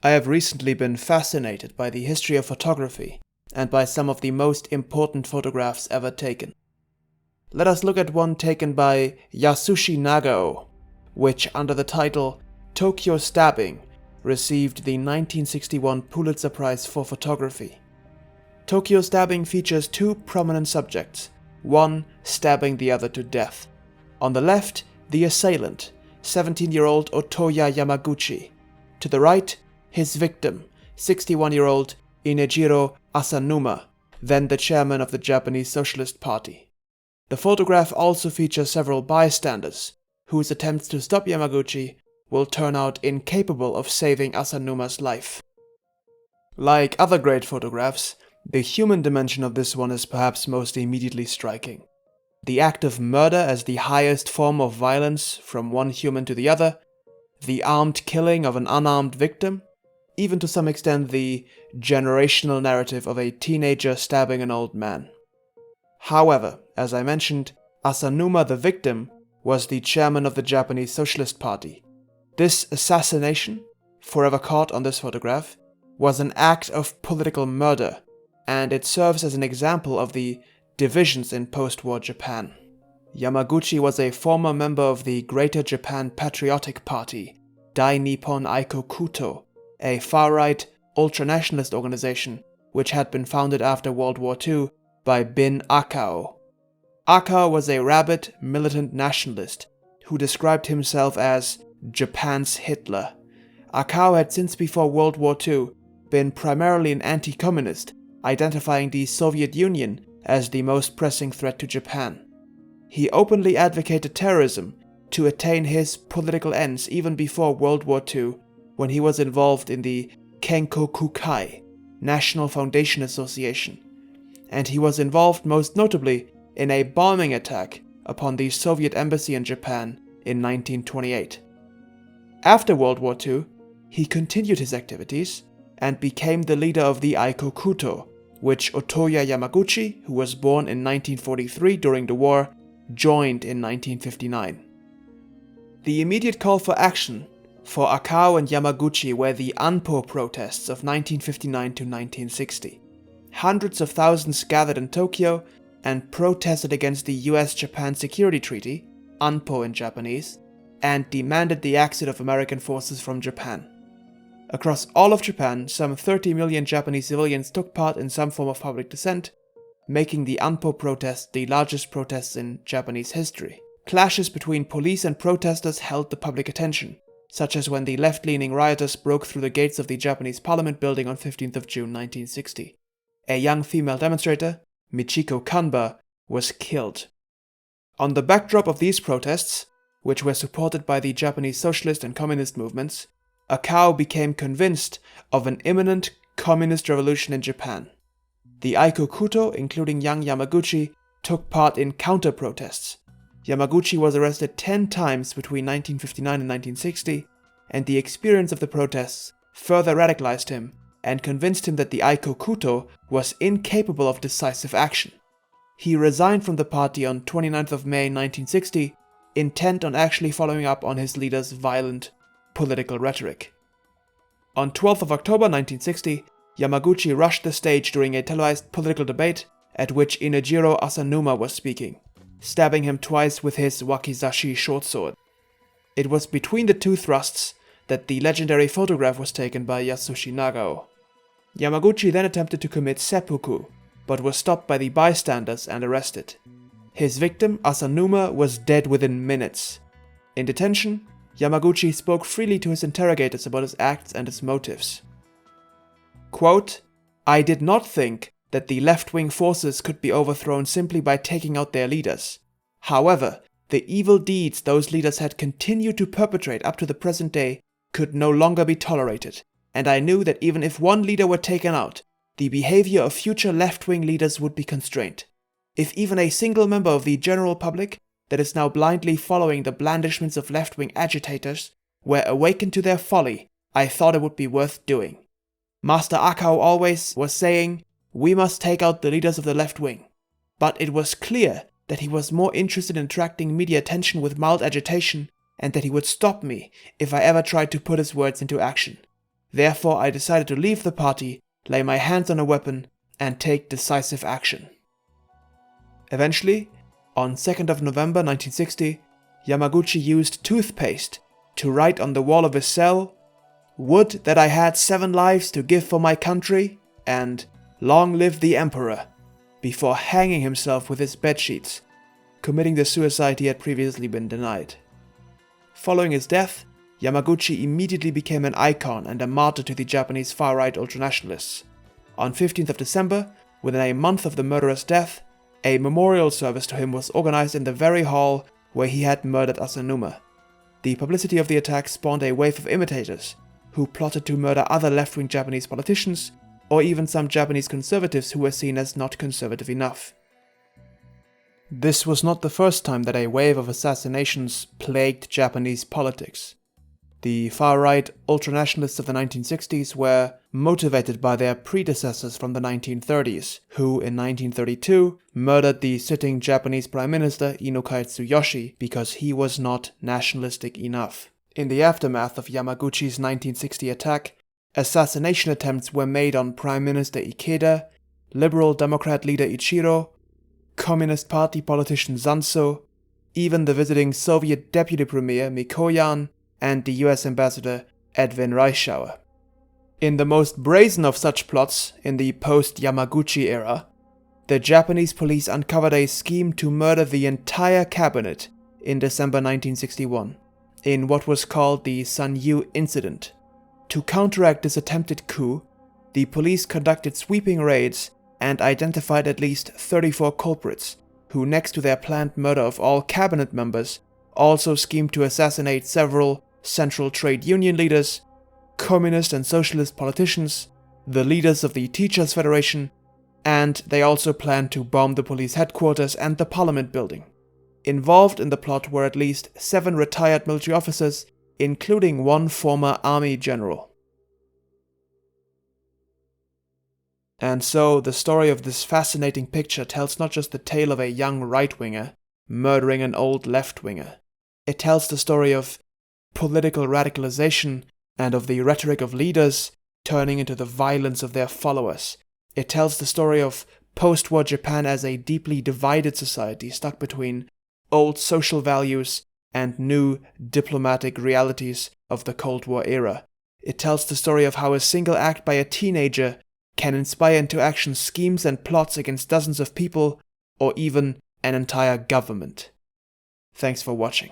I have recently been fascinated by the history of photography and by some of the most important photographs ever taken. Let us look at one taken by Yasushi Nagao, which, under the title Tokyo Stabbing, received the 1961 Pulitzer Prize for Photography. Tokyo Stabbing features two prominent subjects, one stabbing the other to death. On the left, the assailant, 17-year-old Otoya Yamaguchi. To the right, his victim, 61-year-old Inejiro Asanuma, then the chairman of the Japanese Socialist Party. The photograph also features several bystanders, whose attempts to stop Yamaguchi will turn out incapable of saving Asanuma's life. Like other great photographs, the human dimension of this one is perhaps most immediately striking. The act of murder as the highest form of violence from one human to the other, the armed killing of an unarmed victim, even to some extent the generational narrative of a teenager stabbing an old man. However, as I mentioned, Asanuma the victim was the chairman of the Japanese Socialist Party. This assassination, forever caught on this photograph, was an act of political murder, and it serves as an example of the divisions in post-war Japan. Yamaguchi was a former member of the Greater Japan Patriotic Party, Dai Nippon Aikokuto, a far-right ultranationalist organization which had been founded after World War II by Bin Akao. Akao was a rabid, militant nationalist who described himself as Japan's Hitler. Akao had since before World War II been primarily an anti-communist, identifying the Soviet Union as the most pressing threat to Japan. He openly advocated terrorism to attain his political ends even before World War II, when he was involved in the Kenkokukai, National Foundation Association, and he was involved most notably in a bombing attack upon the Soviet embassy in Japan in 1928. After World War II, he continued his activities and became the leader of the Aikokuto, which Otoya Yamaguchi, who was born in 1943 during the war, joined in 1959. The immediate call for action for Akao and Yamaguchi were the Anpo protests of 1959 to 1960. Hundreds of thousands gathered in Tokyo and protested against the US-Japan Security Treaty, Anpo in Japanese, and demanded the exit of American forces from Japan. Across all of Japan, some 30 million Japanese civilians took part in some form of public dissent, making the Anpo protests the largest protests in Japanese history. Clashes between police and protesters held the public attention, such as when the left-leaning rioters broke through the gates of the Japanese Parliament building on 15th of June 1960. A young female demonstrator, Michiko Kanba, was killed. On the backdrop of these protests, which were supported by the Japanese socialist and communist movements, Akao became convinced of an imminent communist revolution in Japan. The Aikokuto, including young Yamaguchi, took part in counter-protests. Yamaguchi was arrested 10 times between 1959 and 1960, and the experience of the protests further radicalized him and convinced him that the Aikokuto was incapable of decisive action. He resigned from the party on 29th of May 1960, intent on actually following up on his leader's violent political rhetoric. On 12th of October 1960, Yamaguchi rushed the stage during a televised political debate at which Inejiro Asanuma was speaking, stabbing him twice with his wakizashi short sword. It was between the two thrusts that the legendary photograph was taken by Yasushi Nagao. Yamaguchi then attempted to commit seppuku, but was stopped by the bystanders and arrested. His victim, Asanuma, was dead within minutes. In detention, Yamaguchi spoke freely to his interrogators about his acts and his motives. Quote, "I did not think that the left-wing forces could be overthrown simply by taking out their leaders. However, the evil deeds those leaders had continued to perpetrate up to the present day could no longer be tolerated, and I knew that even if one leader were taken out, the behavior of future left-wing leaders would be constrained. If even a single member of the general public that is now blindly following the blandishments of left-wing agitators were awakened to their folly, I thought it would be worth doing. Master Akao always was saying, 'We must take out the leaders of the left wing.' But it was clear that he was more interested in attracting media attention with mild agitation, and that he would stop me if I ever tried to put his words into action. Therefore, I decided to leave the party, lay my hands on a weapon, and take decisive action. Eventually, on 2nd of November 1960, Yamaguchi used toothpaste to write on the wall of his cell, "Would that I had 7 lives to give for my country," and "Long live the Emperor," before hanging himself with his bedsheets, committing the suicide he had previously been denied. Following his death, Yamaguchi immediately became an icon and a martyr to the Japanese far-right ultranationalists. On 15th of December, within a month of the murderer's death, a memorial service to him was organized in the very hall where he had murdered Asanuma. The publicity of the attack spawned a wave of imitators, who plotted to murder other left-wing Japanese politicians, or even some Japanese conservatives who were seen as not conservative enough. This was not the first time that a wave of assassinations plagued Japanese politics. The far-right ultranationalists of the 1960s were motivated by their predecessors from the 1930s, who in 1932 murdered the sitting Japanese Prime Minister Inukai Tsuyoshi because he was not nationalistic enough. In the aftermath of Yamaguchi's 1960 attack, assassination attempts were made on Prime Minister Ikeda, Liberal Democrat leader Ichiro, Communist Party politician Sanso, even the visiting Soviet Deputy Premier Mikoyan, and the US Ambassador Edwin Reischauer. In the most brazen of such plots in the post-Yamaguchi era, the Japanese police uncovered a scheme to murder the entire cabinet in December 1961, in what was called the Sanyu Incident. To counteract this attempted coup, the police conducted sweeping raids and identified at least 34 culprits, who next to their planned murder of all cabinet members, also schemed to assassinate several central trade union leaders, communist and socialist politicians, the leaders of the Teachers' Federation, and they also planned to bomb the police headquarters and the parliament building. Involved in the plot were at least 7 retired military officers, including 1 former army general. And so, the story of this fascinating picture tells not just the tale of a young right-winger murdering an old left-winger. It tells the story of political radicalization and of the rhetoric of leaders turning into the violence of their followers. It tells the story of post-war Japan as a deeply divided society stuck between old social values and new diplomatic realities of the Cold War era. It tells the story of how a single act by a teenager can inspire into action schemes and plots against dozens of people or even an entire government. Thanks for watching.